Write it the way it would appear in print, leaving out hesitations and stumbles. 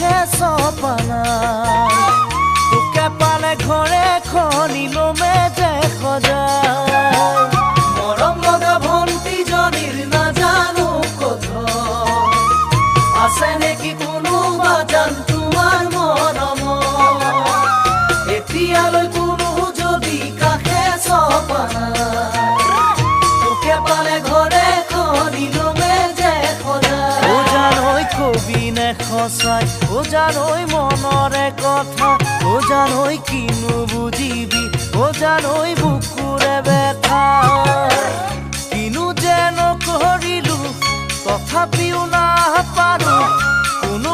কাষে চপানা তোকে পালে ঘৰে খনিলমে যে সজায় মৰম লগা ভণ্টিজনীৰ নাজানো কথা আছে নেকি কোনোবা জান তোমাৰ মৰম এতিয়ালৈ কোনো যদি কাষে চপানা তোকে পালে ঘৰে খনিলমে যে সজায় ও জানৈ কবি নে সঁচাই ও জানৈ মনৰে কথা ও জানৈ কিনো বুজিবি ও জানৈ বুকুৰে ব্যথা কিনো যে নকৰিলো তথাপিও নাপাৰো কোনো